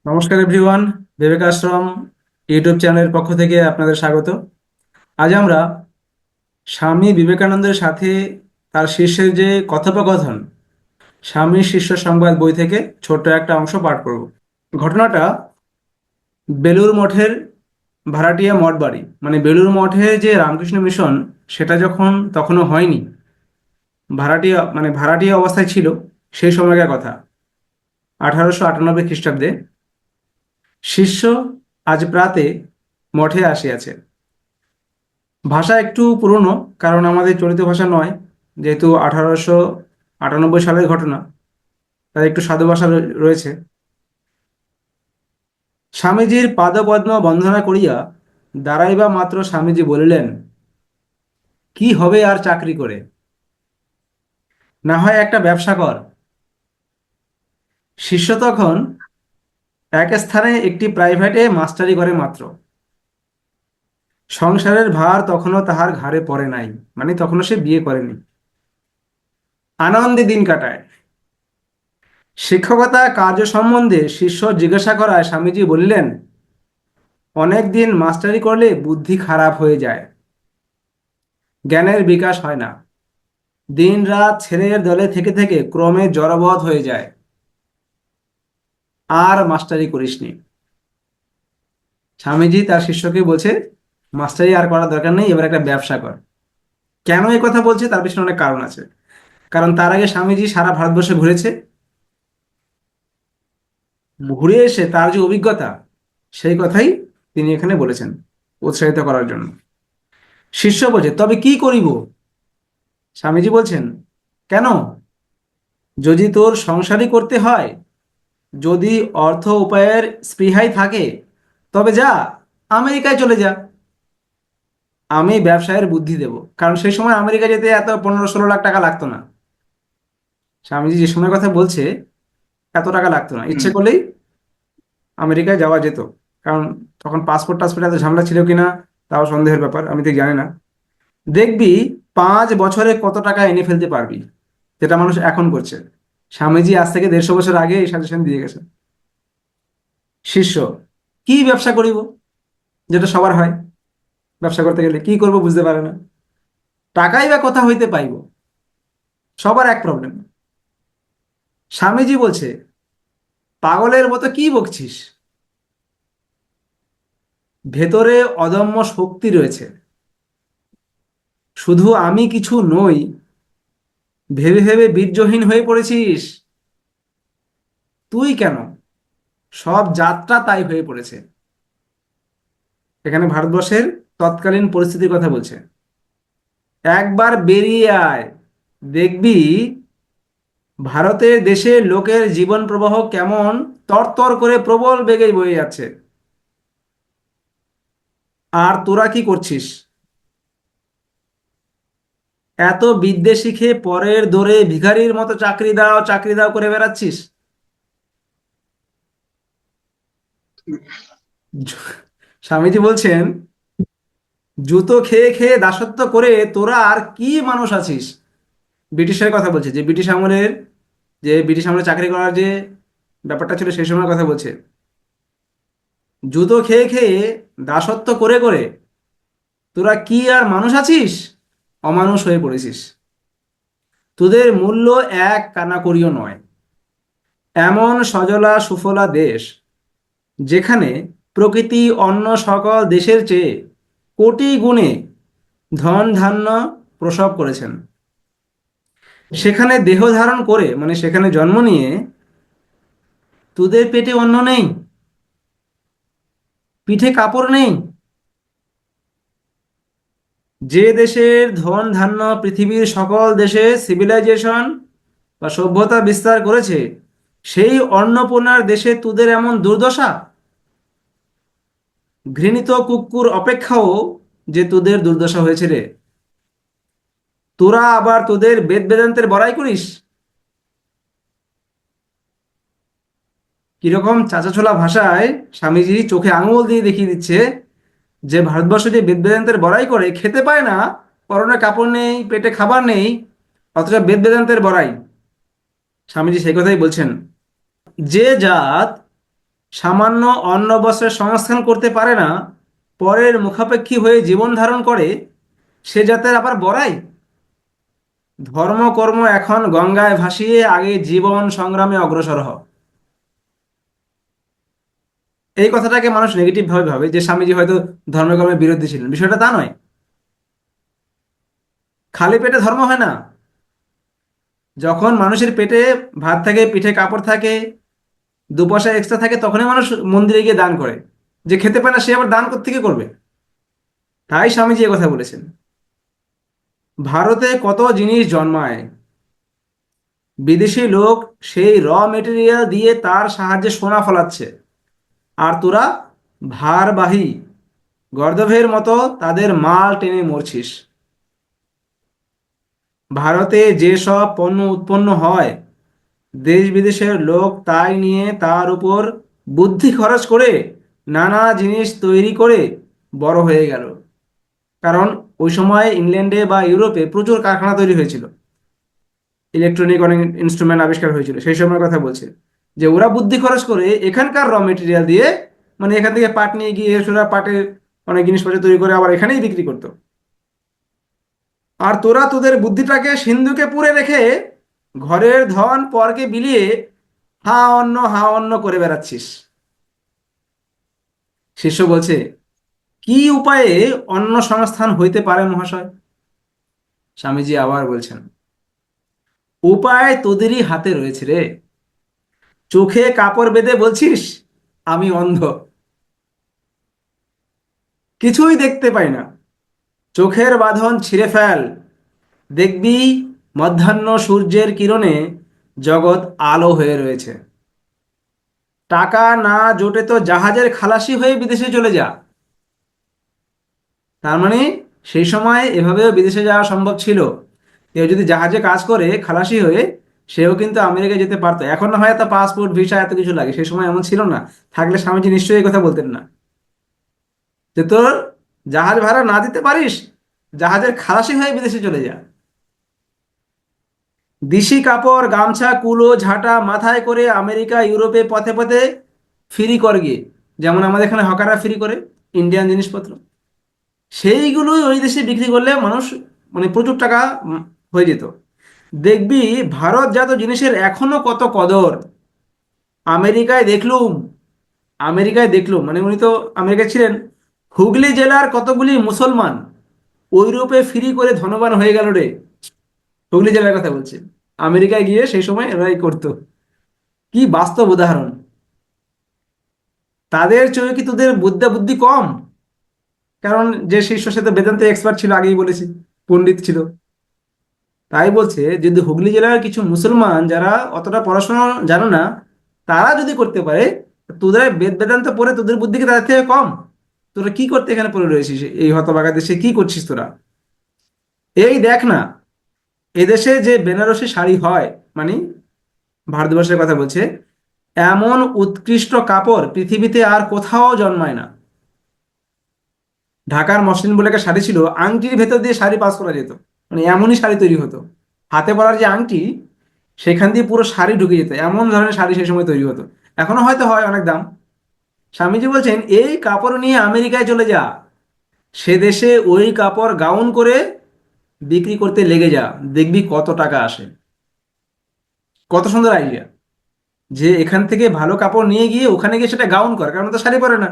নমস্কার এভরিওয়ান। বিবেক আশ্রম ইউটিউব চ্যানেলের পক্ষ থেকে আপনাদের স্বাগত। আজ আমরা স্বামী বিবেকানন্দের সাথে তার শিষ্যের যে কথোপকথন, স্বামী শিষ্য সংবাদ বই থেকে ছোট্ট একটা অংশ পাঠ করব। ঘটনাটা বেলুর মঠের ভাড়াটিয়া মঠ বাড়ি, মানে বেলুর মঠে যে রামকৃষ্ণ মিশন, সেটা যখন তখনও হয়নি, ভাড়াটিয়া অবস্থায় ছিল, সেই সময়কার কথা। 1898 খ্রিস্টাব্দে শিষ্য আজ প্রাতে মঠে আসিয়াছে। ভাষা একটু পুরনো, কারণ আমাদের চলিত ভাষা নয়, যেহেতু 1898 সালের ঘটনা, তাই একটু সাধু ভাষা রয়েছে। স্বামীজির পাদপদ্ম বন্দনা করিয়া দাঁড়াইবা মাত্র স্বামীজি বলিলেন, কি হবে আর চাকরি করে, না হয় একটা ব্যবসা কর। শিষ্য তখন এক স্থানে একটি প্রাইভেটে মাস্টারি করে মাত্র। সংসারের ভার তখনও তাহার ঘাড়ে পড়ে নাই, মানে তখনও সে বিয়ে করেনি। আনন্দে দিন কাটায়। শিক্ষকতা কার্য সম্বন্ধে শিষ্য জিজ্ঞাসা করায় স্বামীজি বলিলেন, অনেক দিন মাস্টারি করলে বুদ্ধি খারাপ হয়ে যায়, জ্ঞানের বিকাশ হয় না, দিন রাত ছেলের দলে থেকে থেকে ক্রমে জড়বৎ হয়ে যায়, আর মাস্টারি করিসনি। স্বামীজি তার শিষ্যকে বলছে, মাস্টারি আর করার দরকার নেই, এবার একটা ব্যবসা কর। কেন এই কথা বলছে তার পিছনে অনেক কারণ আছে। কারণ তার আগে স্বামীজি সারা ভারতবর্ষে ঘুরেছে, ঘুরে এসে তার যে অভিজ্ঞতা, সেই কথাই তিনি এখানে বলেছেন উৎসাহিত করার জন্য। শিষ্য বলছে, তবে কি করিব? স্বামীজি বলছেন, কেন? যদি তোর সংসারই করতে হয়, যদি অর্থ উপায়ের স্পৃহাই থাকে, তবে যা, আমেরিকায় চলে যা, আমি ব্যবসায়ের বুদ্ধি দেব। কারণ সেই সময় আমেরিকা যেতে এত 15-16 লাখ টাকা লাগতো না। স্বামীজি যে সময় কথা বলছে, এত টাকা লাগতো না, ইচ্ছে হুম। করলেই আমেরিকায় যাওয়া যেত। কারণ তখন পাসপোর্ট টাসপোর্ট এত ঝামেলা ছিল কিনা তাও সন্দেহের ব্যাপার, আমি ঠিক জানি না। দেখবি 5 বছরে কত টাকা এনে ফেলতে পারবি, যেটা মানুষ এখন করছে। স্বামীজি আজ থেকে 150 বছর আগে এই সাজেশন দিয়ে গেছে। শিষ্য, কি ব্যবসা করিব? যেটা সবার হয়, ব্যবসা করতে গেলে কি করব বুঝতে পারে না, টাকাই বা কোথা হইতে পাইব, সবার এক প্রবলেম। স্বামীজি বলছে, পাগলের মতো কি বকছিস, ভেতরে অদম্য শক্তি রয়েছে, শুধু আমি কিছু নই ভেবে ভেবে বীর্যহীন হয়ে পড়েছিস। তুই কেন, সব যাত্রা তাই হয়ে পড়েছে। এখানে ভারতবর্ষের তৎকালীন পরিস্থিতির কথা বলছে। একবার বেরিয়ে আয়, দেখবি ভারতের দেশে লোকের জীবন প্রবাহ কেমন তরতর করে প্রবল বেগে বয়ে যাচ্ছে, আর তোরা কি করছিস? এত বিদ্যে শিখে পরের দোরে ভিখারির মতো চাকরি দাও চাকরি দাও করে বেড়াচ্ছিস। স্বামীজি বলছেন, জুতো খেয়ে খেয়ে দাসত্ব করে তোরা আর কি মানুষ আছিস। ব্রিটিশের কথা বলছে, যে ব্রিটিশ আমলে চাকরি করার যে ব্যাপারটা ছিল সেই সময়ের কথা বলছে। জুতো খেয়ে খেয়ে দাসত্ব করে করে তোরা কি আর মানুষ আছিস, অমানুষ হয়ে পড়েছিস। তোদের মূল্য এক কানাকড়িও নয়। এমন সজলা সুফলা দেশ, যেখানে প্রকৃতি অন্য সকল দেশের চেয়ে কোটি গুণে ধন ধান্য প্রসব করেছেন, সেখানে দেহ ধারণ করে, মানে সেখানে জন্ম নিয়ে তোদের পেটে অন্ন নেই, পিঠে কাপড় নেই। যে দেশের ধন ধান্য পৃথিবীর সকল দেশে সিভিলাইজেশন বা সভ্যতা বিস্তার করেছে, সেই অন্নপূর্ণার দেশে তোদের এমন দুর্দশা। ঘৃণিত কুকুর অপেক্ষাও যে তোদের দুর্দশা হয়েছে রে। তোরা আবার তোদের বেদ বেদান্তের বড়াই করিস। কিরকম চাঁচাছোলা ভাষায় স্বামীজি চোখে আঙুল দিয়ে দেখিয়ে দিচ্ছে যে ভারতবর্ষ যে বেদ বেদান্তের বড়াই করে, খেতে পায় না, পরনে কাপড় নেই, পেটে খাবার নেই, অথচ বেদ বেদান্তের বড়াই। স্বামীজি সেই কথাই বলছেন। যে জাত সামান্য অন্ন বস্ত্রের সংস্থান করতে পারে না, পরের মুখাপেক্ষী হয়ে জীবন ধারণ করে, সে জাতের আবার বড়াই? ধর্মকর্ম এখন গঙ্গায় ভাসিয়ে আগে জীবন সংগ্রামে অগ্রসর হও। এই কথাটাকে মানুষ নেগেটিভ ভাবে ভাবে যে স্বামীজি হয়তো ধর্মকর্মের বিরোধী ছিলেন, বিষয়টা তা নয়। খালি পেটে ধর্ম হয় না। যখন মানুষের পেটে ভাত থাকে, পিঠে কাপড় থাকে, দু পয়সা এক্সট্রা থাকে, তখনই মানুষ মন্দিরে গিয়ে দান করে। যে খেতে পায় না সে আবার দান কোত্থেকে করবে? তাই স্বামীজি কথা বলেছেন। ভারতে কত জিনিস জন্মায়, বিদেশি লোক সেই র মেটেরিয়াল দিয়ে তার সাহায্যে সোনা ফলাচ্ছে, আর তোরা ভারবাহী গর্দভের মতো তাদের মাল টেনে মরছিস। ভারতে যেসব পণ্য উৎপন্ন হয়, দেশ বিদেশের লোক তাই নিয়ে তার উপর বুদ্ধি খরচ করে নানা জিনিস তৈরি করে বড় হয়ে গেল। কারণ ওই সময় ইংল্যান্ডে বা ইউরোপে প্রচুর কারখানা তৈরি হয়েছিল, ইলেকট্রনিক অনেক ইনস্ট্রুমেন্ট আবিষ্কার হয়েছিল সেই সময়ের কথা বলছে। যে ওরা বুদ্ধি খরচ করে এখানকার র মেটেরিয়াল দিয়ে, মানে এখান থেকে পাট নিয়ে গিয়ে ওরা পাটের অনেক জিনিসপত্র তৈরি করে আবার এখানেই বিক্রি করতো। আর তোরা তোদের বুদ্ধিটাকে সিন্ধুকে পুরে রেখে ঘরের ধন পরকে বিলিয়ে হা অন্ন করে বেড়াচ্ছিস। শিষ্য বলছে, কি উপায়ে অন্ন সংস্থান হইতে পারে মহাশয়? স্বামীজি আবার বলছেন, উপায় তোদেরই হাতে রয়েছে রে। চোখে কাপড় বেঁধে বলছিস আমি অন্ধ, কিছুই দেখতে পাই না। চোখের বাঁধন ছিঁড়ে ফেল, দেখবি মধ্যাহ্ন সূর্যের কিরণে জগৎ আলো হয়ে রয়েছে। টাকা না জোটে তো জাহাজের খালাসি হয়ে বিদেশে চলে যা। তার মানে সেই সময় এভাবেও বিদেশে যাওয়া সম্ভব ছিল। কেউ যদি জাহাজে কাজ করে খালাসি হয়ে, সেও কিন্তু আমেরিকায় যেতে পারতো। এখন না হয় এত পাসপোর্ট ভিসা এত কিছু লাগে, সেই সময় এমন ছিল না। থাকলে স্বামীজি নিশ্চয়ই এই কথা বলতেন না যে তোর জাহাজ ভাড়া না দিতে পারিস, জাহাজের খালাসি হয়ে বিদেশে চলে যা। দিশি কাপড় গামছা কুলো ঝাঁটা মাথায় করে আমেরিকা ইউরোপে পথে পথে ফ্রি কর গিয়ে, যেমন আমাদের এখানে হকাররা ফ্রি করে ইন্ডিয়ান জিনিসপত্র, সেইগুলোই ওই দেশে বিক্রি করলে মানুষ মানে প্রচুর টাকা হয়ে যেত। দেখবি ভারতজাত জিনিসের এখনো কত কদর। আমেরিকায় দেখলুম, আমেরিকায় দেখলুম মানে উনি তো আমেরিকায় ছিলেন, হুগলি জেলার কতগুলি মুসলমান ওইরূপে ফ্রি করে ধনবান হয়ে গেল রে। হুগলি জেলার কথা বলছে, আমেরিকায় গিয়ে সেই সময় এরাই করতো। কি বাস্তব উদাহরণ! তাদের চেয়ে কি তোদের বুদ্ধা বুদ্ধি কম? কারণ যে শিষ্য সে তো বেদান্তে এক্সপার্ট ছিল, আগেই বলেছি, পণ্ডিত ছিল। তাই বলছে যদি হুগলি জেলার কিছু মুসলমান যারা অতটা পড়াশোনা জানো না, তারা যদি করতে পারে, তোদের বেদ বেদান্ত পড়ে তোদের বুদ্ধি কি তাদের থেকে কম? তোরা কি করতে এখানে পড়ে রয়েছিস এই হতভাগা দেশে, কি করছিস তোরা? এই দেখ না, এদেশে যে বেনারসি শাড়ি হয়, মানে ভারতবর্ষের কথা বলছে, এমন উৎকৃষ্ট কাপড় পৃথিবীতে আর কোথাও জন্মায় না। ঢাকার মসলিন বলে একটা শাড়ি ছিল, আংটির ভেতর দিয়ে শাড়ি পাস করা যেত, মানে এমনই শাড়ি তৈরি হতো। হাতে পরার যে আংটি, সেখান দিয়ে পুরো শাড়ি ঢুকে যেত, এমন ধরনের শাড়ি সেই সময় তৈরি হতো। এখনো হয়তো হয়, অনেক দাম। স্বামীজি বলছেন এই কাপড় নিয়ে আমেরিকায় চলে যা, সে দেশে ওই কাপড় গাউন করে বিক্রি করতে লেগে যা, দেখবি কত টাকা আসে। কত সুন্দর আইডিয়া! যে এখান থেকে ভালো কাপড় নিয়ে গিয়ে ওখানে গিয়ে সেটা গাউন কর, কারণ তো শাড়ি পরে না,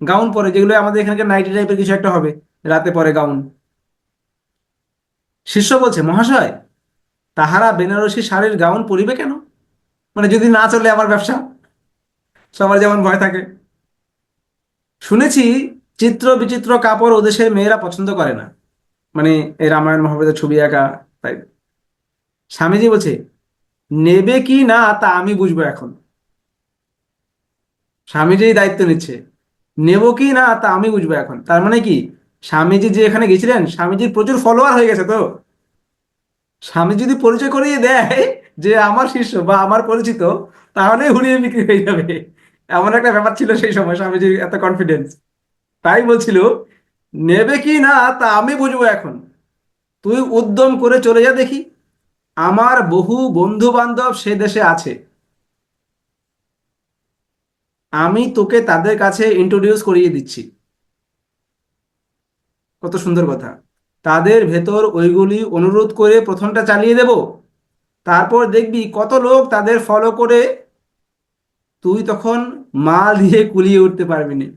গাউন পরে, যেগুলো আমাদের এখানকার নাইটি টাইপের কিছু একটা হবে, রাতে পরে গাউন। শিষ্য বলছে, মহাশয়, তাহারা বেনারসি শাড়ির গাউন পরিবে কেন? মানে যদি না চলে আমার ব্যবসা, সবার যেমন ভয় থাকে। শুনেছি চিত্র বিচিত্র কাপড় ওদেশের মেয়েরা পছন্দ করে না, মানে এই রামায়ণ মহাভারতের ছবি আঁকা। তাই স্বামীজি বলছে, নেবে কি না তা আমি বুঝবো এখন। স্বামীজি দায়িত্ব নিচ্ছে, নেব কি না তা আমি বুঝবো এখন। তার মানে কি, স্বামীজি যে এখানে গেছিলেন, স্বামীজির প্রচুর ফলোয়ার হয়ে গেছে তো। স্বামী যদি পরিচয় করিয়ে দেয় যে আমার শিষ্য বা আমার পরিচিত, তাহলে হুড়িয়ে বিক্রি হয়ে যাবে। এমন একটা ব্যাপার ছিল সেই সময়, স্বামীজির এত কনফিডেন্স। তাই বলছিল, নেবে কি না তা আমি বুঝবো এখন, তুই উদ্যম করে চলে যা দেখি, আমার বহু বন্ধু বান্ধব সে দেশে আছে। আমি তোকে তাদের কাছে ইন্ট্রোডিউস করিয়ে দিচ্ছি। কত সুন্দর কথা। তাদের ভেতর ওইগুলি অনুরোধ করে প্রথমটা চালিয়ে দেব, তারপর দেখবি কত লোক তাদের ফলো করে, তুই তখন মাল দিয়ে কুলিয়ে উঠতে পারবি না।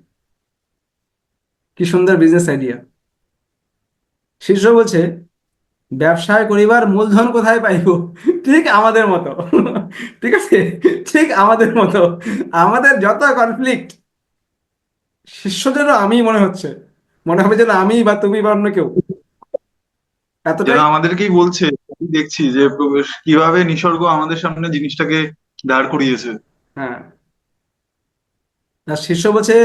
কি সুন্দর বিজনেস আইডিয়া। শীর্ষ বলছে, ব্যবসায় করিবার মূলধন কোথায় পাইব? ঠিক আমাদের মতো। ঠিক আছে, ঠিক আমাদের মতো। আমাদের যত কনফ্লিক্ট, শিষ্যদেরও আমি মনে হচ্ছে, মনে হবে যেন আমি বা তুমি বা অন্য কেউ, যেন এতটাই। আমাদেরকেই বলছে। আমি দেখছি যে কিভাবে নিসর্গ আমাদের সামনে জিনিসটাকে দাঁড় করিয়েছে। হ্যাঁ, আর শিষ্য বলছে,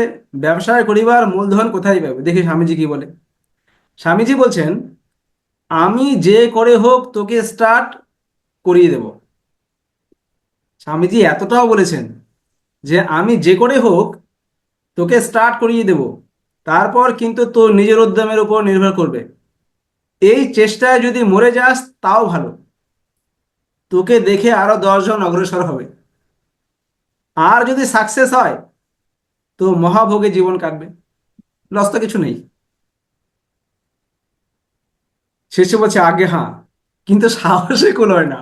ব্যবসায় করিবার মূলধন কোথায় পাবে? দেখি স্বামীজি কি বলে। স্বামীজি বলছেন, আমি যে করে হোক তোকে স্টার্ট করিয়ে দেব। স্বামীজি এতটাও বলেছেন যে আমি যে করে হোক তোকে স্টার্ট করিয়ে দেব, তারপর কিন্তু তোর নিজের উদ্যমের উপর নির্ভর করবে। এই চেষ্টায় যদি মরে যাস তাও ভালো, তোকে দেখে আরো 10 জন অগ্রসর হবে। আর যদি সাকসেস হয় তো মহাভোগে জীবন কাটবে, লস তো কিছু নেই। শেষে বলছে, আগে হ্যাঁ, কিন্তু সাহসে কুলোয় না।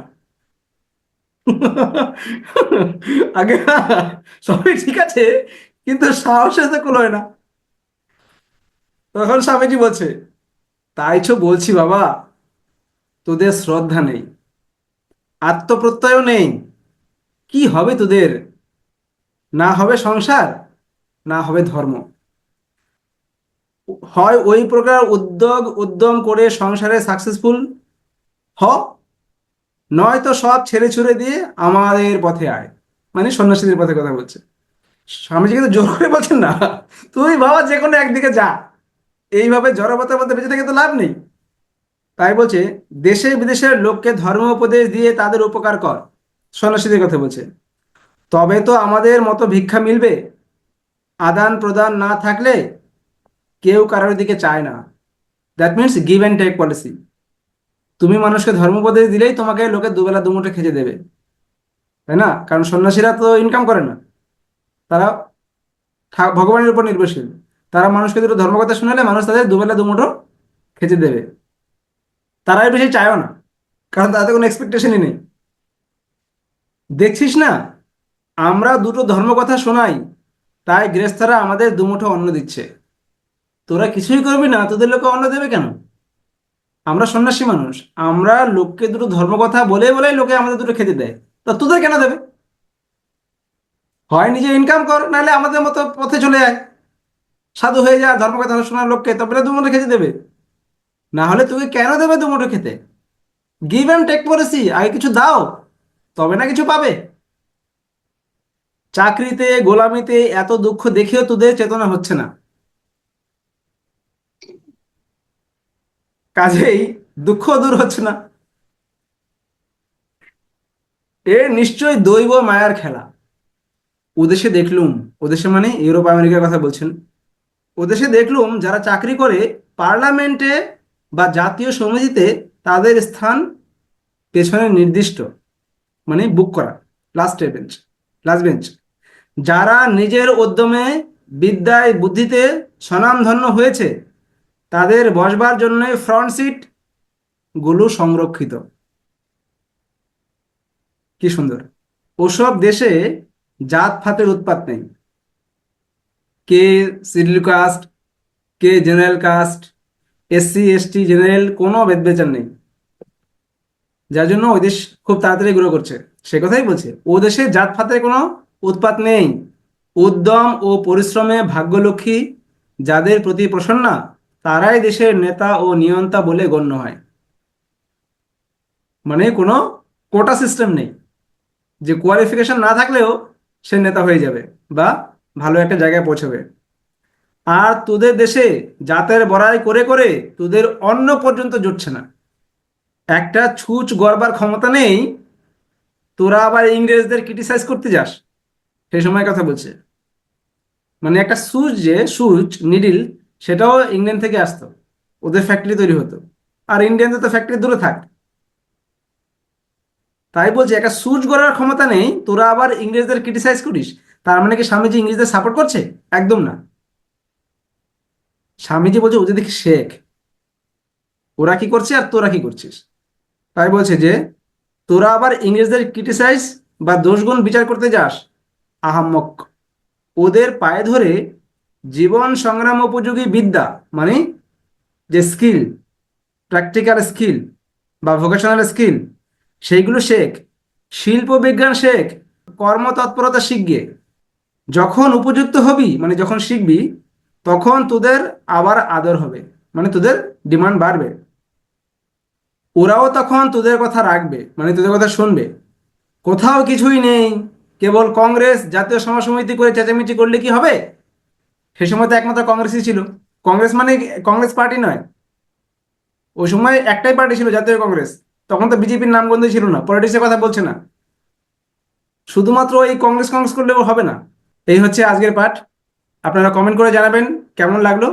আগে হ্যাঁ, সবই ঠিক আছে, কিন্তু সাহসে তো কুলোয় না। তখন স্বামীজি বলছে, তাই তো বলছি বাবা, তোদের শ্রদ্ধা নেই, আত্মপ্রত্যয় নেই। কি হবে তোদের? না হবে সংসার, না হবে ধর্ম। হয় ওই প্রকার উদ্যম করে সংসারে সাকসেসফুল হ, নয়তো সব ছেড়ে ছুড়ে দিয়ে আমাদের পথে আয়। মানে সন্ন্যাসীদের পথে কথা বলছে। স্বামীজি কিন্তু জোর করে বলছেন না, তুই বাবা যে কোনো একদিকে যা, এইভাবে জড়বতার মধ্যে বেঁচে থেকে তো লাভ নেই। তাই বলছে, দেশে বিদেশের লোককে ধর্ম উপদেশ দিয়ে তাদের উপকার কর। সন্ন্যাসীদের কথা বলছে। তবে তো আমাদের মতো ভিক্ষা মিলবে। আদান প্রদান না থাকলে কেউ কারোর দিকে চায় না। That means give and take policy. তুমি মানুষকে ধর্মোপদেশ দিলেই তোমাকে লোকে দুবেলা দুমুঠো খেতে দেবে, তাই না? কারণ সন্ন্যাসীরা তো ইনকাম করে না, তারা ভগবানের উপর নির্ভরশীল। তারা মানুষকে দুটো ধর্মকথা শোনালে মানুষ তাদের দুবেলা দুমুঠো খেতে দেবে। তারা এর বেশি চায়ও না, কারণ তাদের কোনো এক্সপেকটেশনই নেই। দেখছিস না, আমরা দুটো ধর্মকথা শোনাই, তাই গৃহস্থরা আমাদের দুমুঠো অন্ন দিচ্ছে। তোরা কিছুই করবি না, তোদের লোকে অন্ন দেবে কেন? আমরা সন্ন্যাসী মানুষ, আমরা লোককে দুটো ধর্মকথা বলে বলে লোকে আমাদের দুটো খেতে দেয়। তা তোদের কেন দেবে? হয় নিজে ইনকাম কর, নাহলে আমাদের মতো পথে চলে যায়, সাধু হয়ে যা, ধর্মকথা শোনার লোককে তবে দুমুঠো খেতে দেবে। না হলে তোকে কেন দেবে দুমুঠো খেতে? গিভ অ্যান্ড টেক পলিসি, আগে কিছু দাও, তবে না কিছু পাবে। চাকরিতে গোলামিতে এত দুঃখ দেখেও তোদের চেতনা হচ্ছে না, কাজেই দুঃখ দূর হচ্ছে না। এ নিশ্চয়ই দৈব মায়ার খেলা। ওদেশে দেখলুম, ওদেশে মানে ইউরোপ আমেরিকার কথা বলছেন, ওদেশে দেখলুম যারা চাকরি করে পার্লামেন্টে বা জাতীয় সমিতিতে, তাদের স্থান পেছনে নির্দিষ্ট, মানে বুক করা, লাস্টের বেঞ্চ, লাস্ট বেঞ্চ। যারা নিজের উদ্যমে বিদ্যায় বুদ্ধিতে স্বনামধন্য হয়েছে, তাদের বসবার জন্য ফ্রন্ট সিট গুলো সংরক্ষিত। কি সুন্দর। ওসব দেশে জাত ফাতের উৎপাত নেই। কে শিডিউল কাস্ট, কে general caste, SC ST general, কোনো বেদবেচার নেই। যার জন্য ওই দেশ খুব তাড়াতাড়ি গ্রো করছে। সে কথাই বলছে, ও দেশে জাতপাতের কোনো উৎপাত নেই। উদ্যম ও পরিশ্রমে ভাগ্যলক্ষ্মী যাদের প্রতি প্রসন্না, তারাই দেশের নেতা ও নিয়ন্তা বলে গণ্য হয়। মানে কোনো কোটা সিস্টেম নেই, যে কোয়ালিফিকেশন না থাকলেও সে নেতা হয়ে যাবে বা ভালো একটা জায়গায় পৌঁছবে। আর তোদের দেশে জাতের বড়াই করে করে তোদের অন্ন পর্যন্ত জুটছে না। একটা ছুঁচ গড়বার ক্ষমতা নেই, তোরা আবার ইংরেজদের ক্রিটিসাইজ করতে যাস। সেই সময় কথা বলছে, মানে একটা সুচ, যে সুচ নিডিল, সেটাও ইংল্যান্ড থেকে আসতো, ওদের ফ্যাক্টরি তৈরি হতো। আর ইন্ডিয়ানদের তো ফ্যাক্টরি দূরে থাক। তাই বলছে, একটা সুচ গড়ার ক্ষমতা নেই, তোরা আবার ইংরেজদের ক্রিটিসাইজ করিস। তার মানে কি স্বামীজি ইংরেজদের সাপোর্ট করছে? একদম না। স্বামীজি বলছে ওদের দেখি শেখ, ওরা কি করছে আর তোরা কি করছিস। তাই বলছে যে তোরা আবার ইংরেজদের ক্রিটিসাইজ বা দোষগুণ বিচার করতে যাস, আহাম্মক। ওদের পায়ে ধরে জীবন সংগ্রাম উপযোগী বিদ্যা, মানে যে স্কিল, প্র্যাকটিক্যাল স্কিল বা ভোকেশনাল স্কিল, সেইগুলো শেখ। শিল্প বিজ্ঞান শেখ, কর্মতৎপরতা শিখগে। যখন উপযুক্ত হবি, মানে যখন শিখবি, তখন তোদের আবার আদর হবে, মানে তোদের ডিমান্ড বাড়বে। ওরাও তখন তোদের কথা রাখবে, মানে তোদের কথা শুনবে। কোথাও কিছুই নেই, কেবল কংগ্রেস জাতীয় সভা সমিতি করে চেঁচামেচি করলে কি হবে? সে সময় তো একমাত্র কংগ্রেসই ছিল। কংগ্রেস মানে কংগ্রেস পার্টি নয়, ওই সময় একটাই পার্টি ছিল, জাতীয় কংগ্রেস। তখন তো বিজেপির নামগন্ধই ছিল না, পলিটিক্সের কথা বলছে না। শুধুমাত্র এই কংগ্রেস কংগ্রেস করলেও হবে না। এই হচ্ছে আজকের পাঠ। আপনারা কমেন্ট করে জানাবেন কেমন লাগলো।